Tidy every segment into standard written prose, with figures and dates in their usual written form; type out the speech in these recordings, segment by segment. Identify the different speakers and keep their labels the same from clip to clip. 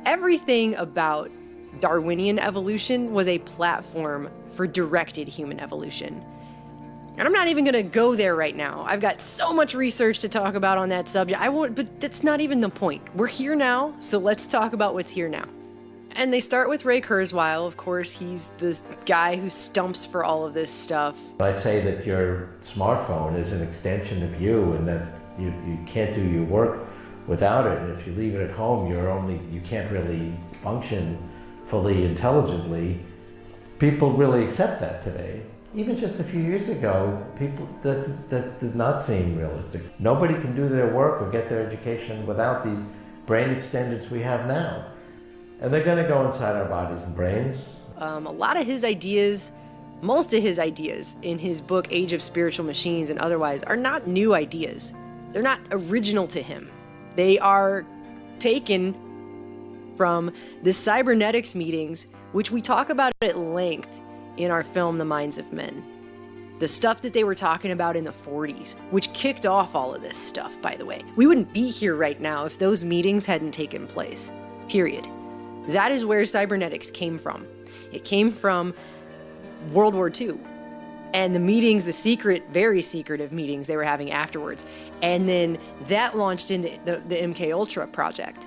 Speaker 1: Everything about Darwinian evolution was a platform for directed human evolution. And I'm not even gonna go there right now. I've got so much research to talk about on that subject. But that's not even the point. We're here now, so let's talk about what's here now. And they start with Ray Kurzweil. Of course, he's the guy who stumps for all of this stuff.
Speaker 2: I say that your smartphone is an extension of you, and that you can't do your work without it. And if you leave it at home, you can't really function fully intelligently. People really accept that today. Even just a few years ago, that did not seem realistic. Nobody can do their work or get their education without these brain extenders we have now. And they're going to go inside our bodies and brains.
Speaker 1: A lot of his ideas, most of his ideas in his book Age of Spiritual Machines and otherwise, are not new ideas. They're not original to him. They are taken from the cybernetics meetings, which we talk about at length in our film, The Minds of Men. The stuff that they were talking about in the 40s, which kicked off all of this stuff, by the way. We wouldn't be here right now if those meetings hadn't taken place, period. That is where cybernetics came from. It came from World War II. And the meetings, the secret, very secretive meetings they were having afterwards. And then that launched into the MK Ultra project.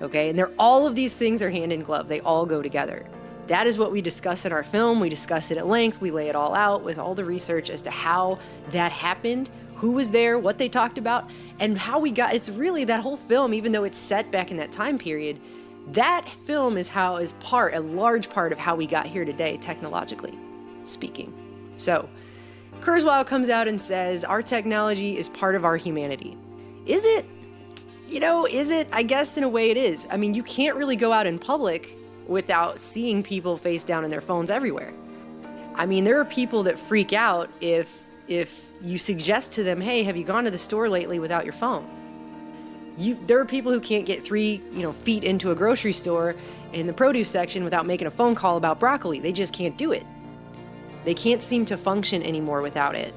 Speaker 1: Okay, and all of these things are hand in glove. They all go together. That is what we discuss in our film. We discuss it at length. We lay it all out with all the research as to how that happened, who was there, what they talked about, and how we got. It's really that whole film, even though it's set back in that time period, that film is a large part of how we got here today, technologically speaking. So, Kurzweil comes out and says, our technology is part of our humanity. Is it? Is it? I guess in a way it is. I mean, you can't really go out in public without seeing people face down in their phones everywhere. I mean, there are people that freak out if you suggest to them, hey, have you gone to the store lately without your phone? There are people who can't get 3 feet into a grocery store in the produce section without making a phone call about broccoli. They just can't do it. They can't seem to function anymore without it.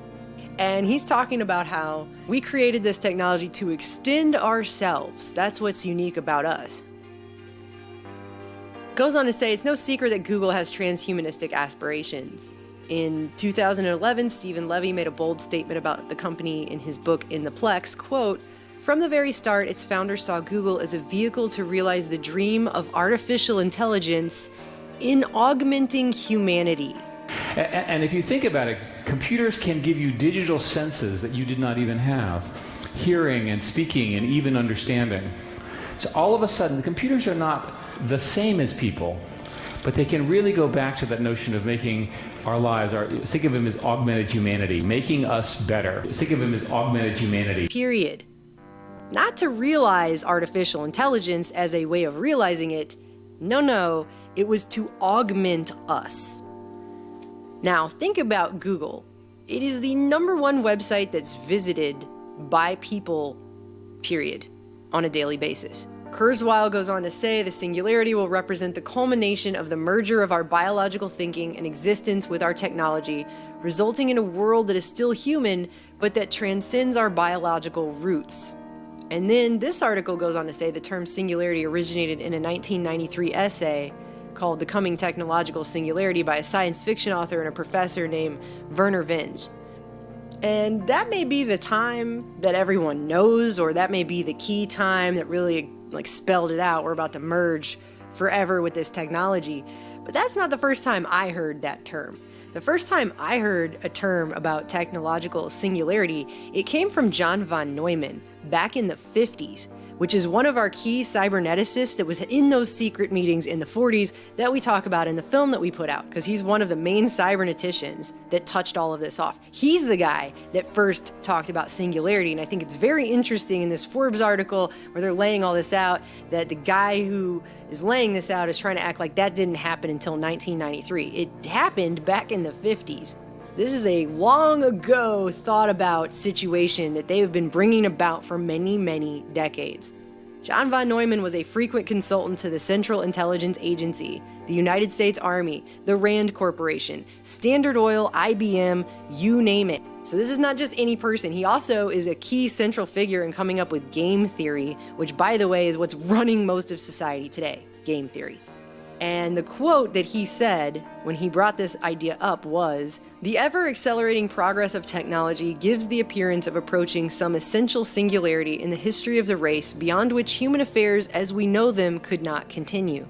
Speaker 1: And he's talking about how we created this technology to extend ourselves. That's what's unique about us. Goes on to say, it's no secret that Google has transhumanistic aspirations. In 2011, Stephen Levy made a bold statement about the company in his book In the Plex, quote, "From the very start, its founders saw Google as a vehicle to realize the dream of artificial intelligence in augmenting humanity."
Speaker 3: And if you think about it, computers can give you digital senses that you did not even have. Hearing and speaking and even understanding. So all of a sudden, the computers are not the same as people, but they can really go back to that notion of making our lives, think of them as augmented humanity, making us better. Think of them as augmented humanity.
Speaker 1: Period. Not to realize artificial intelligence as a way of realizing it. No, it was to augment us. Now, think about Google. It is the #1 website that's visited by people, period, on a daily basis. Kurzweil goes on to say, the singularity will represent the culmination of the merger of our biological thinking and existence with our technology, resulting in a world that is still human, but that transcends our biological roots. And then this article goes on to say the term singularity originated in a 1993 essay called The Coming Technological Singularity by a science fiction author and a professor named Werner Vinge. And that may be the time that everyone knows, or that may be the key time that really spelled it out. We're about to merge forever with this technology. But that's not the first time I heard that term. The first time I heard a term about technological singularity, it came from John von Neumann back in the 50s, which is one of our key cyberneticists that was in those secret meetings in the 40s that we talk about in the film that we put out, because he's one of the main cyberneticians that touched all of this off. He's the guy that first talked about singularity, and I think it's very interesting in this Forbes article where they're laying all this out, that the guy who is laying this out is trying to act like that didn't happen until 1993. It happened back in the 50s. This is a long ago thought about situation that they have been bringing about for many, many decades. John von Neumann was a frequent consultant to the Central Intelligence Agency, the United States Army, the Rand Corporation, Standard Oil, IBM, you name it. So this is not just any person. He also is a key central figure in coming up with game theory, which, by the way, is what's running most of society today. game theory. And the quote that he said when he brought this idea up was, "The ever-accelerating progress of technology gives the appearance of approaching some essential singularity in the history of the race beyond which human affairs as we know them could not continue."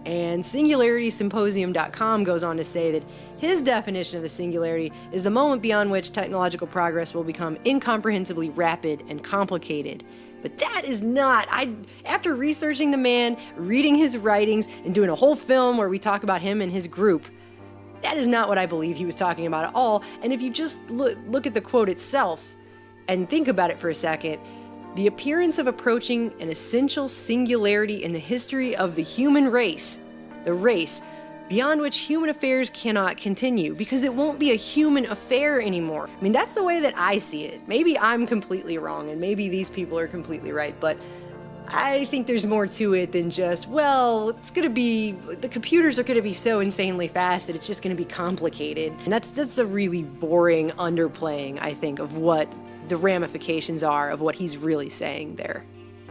Speaker 1: And SingularitySymposium.com goes on to say that his definition of the singularity is the moment beyond which technological progress will become incomprehensibly rapid and complicated. But that is not, after researching the man, reading his writings, and doing a whole film where we talk about him and his group, that is not what I believe he was talking about at all. And if you just look at the quote itself and think about it for a second, the appearance of approaching an essential singularity in the history of the human race, the race, beyond which human affairs cannot continue, because it won't be a human affair anymore. I mean, that's the way that I see it. Maybe I'm completely wrong, and maybe these people are completely right, but I think there's more to it than just, well, the computers are gonna be so insanely fast that it's just gonna be complicated. And that's a really boring underplaying, I think, of what the ramifications are of what he's really saying there.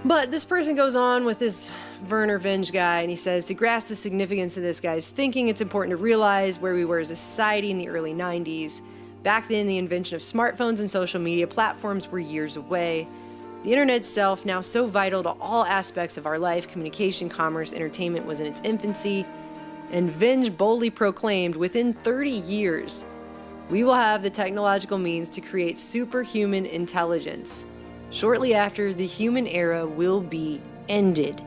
Speaker 1: But this person goes on with this Werner Vinge guy, and he says, to grasp the significance of this guy's thinking, it's important to realize where we were as a society in the early 90s. Back then, the invention of smartphones and social media platforms were years away. The internet itself, now so vital to all aspects of our life, communication, commerce, entertainment, was in its infancy. And Vinge boldly proclaimed, within 30 years, we will have the technological means to create superhuman intelligence. Shortly after, the human era will be ended.